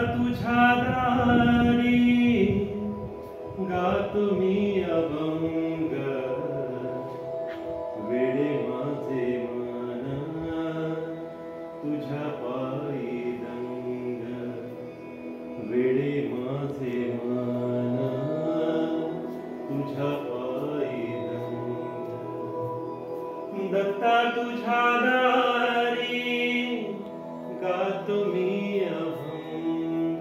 तुझ्या दारी गातो मी अभंग वेडे माझे मन तुझ्या पायी दंग वेडे माझे मन तुझ्या पायी दंग दत्ता तुझ्या दारी गातो मी अभंग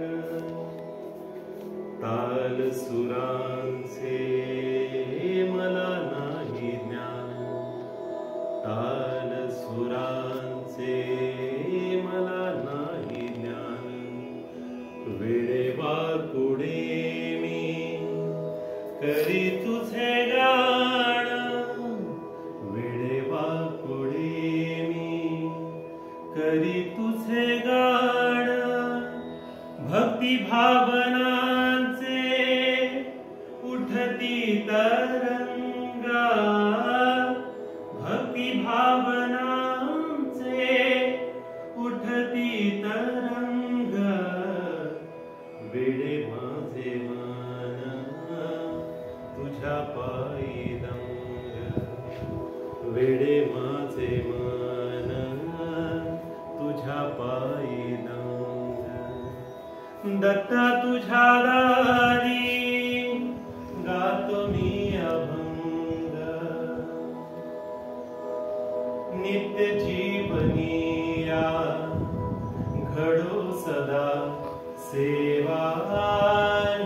ताल सुरांचे मला नाही ज्ञान ताल सुरांचे मला नाही ज्ञान वेडे वाकुडे मी करी तुझे गाण वेडे वाकुडे मी करी तुझे गाण भक्ती भावनांचे उठती तरंगा भक्ती भावनांचे उठती तरंग वेडे माझे मन तुझ्या पायी दंग वेडे माझे मन तुझ्या पायी दंग दत्ता तुझ्या दारी गातो मी अभंग नित्य जीवनिया घडो सदा सेवा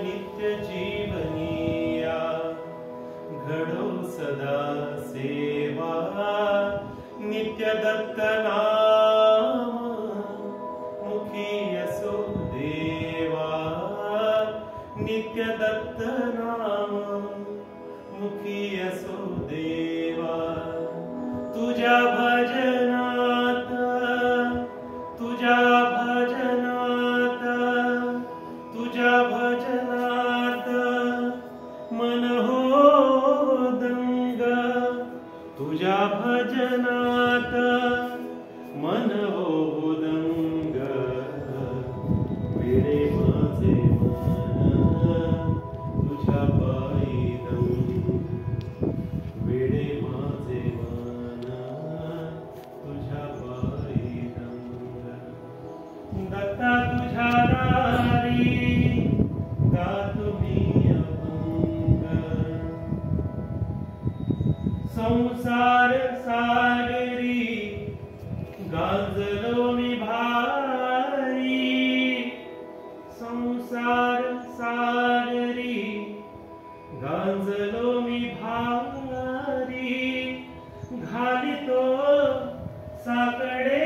नित्य जीवनिया घडो सदा सेवा नित्य दत्त नाम मुखी असो देवा नित्य दत्त नाम मुखी असो देवा तुझ्या भजनात तुझ्या भजनात तुझ्या भजनात मन हो दंग तुझ्या भजनात मन हो दंग वेडे माझे मन तुझ्या पायी दंग वेडे माझे मन तुझ्या पायी दंग दत्ता तुझ्या दारी गातो मी अभंग संसार सागरी गांजलो मी भारी संसार सागरी गांजलो मी भारी घालितो साकडे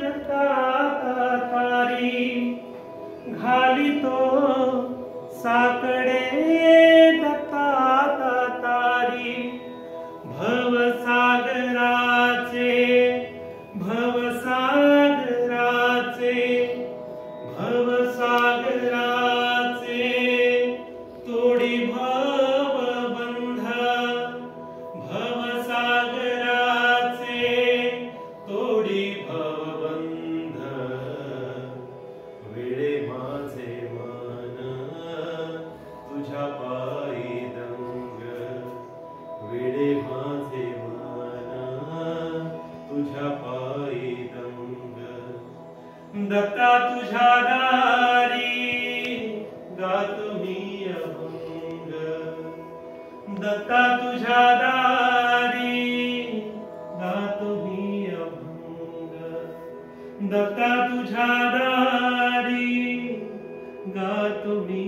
दत्ता तारी घालितो साकडे दत्ता तारी भवसागराचे भवसागराचे भवसागराचे तोडी भवबंध भवसागराचे तोडी भवबंध वेडे माझे मन तुझ्या पायी दंग वेडे माझे मन तुझ्या पायी दंग दत्ता तुझ्या दारी गातो मी अभंग दत्ता तुझ्या दारी गातो मी अभंग दत्ता तुझ्या दारी गातो मी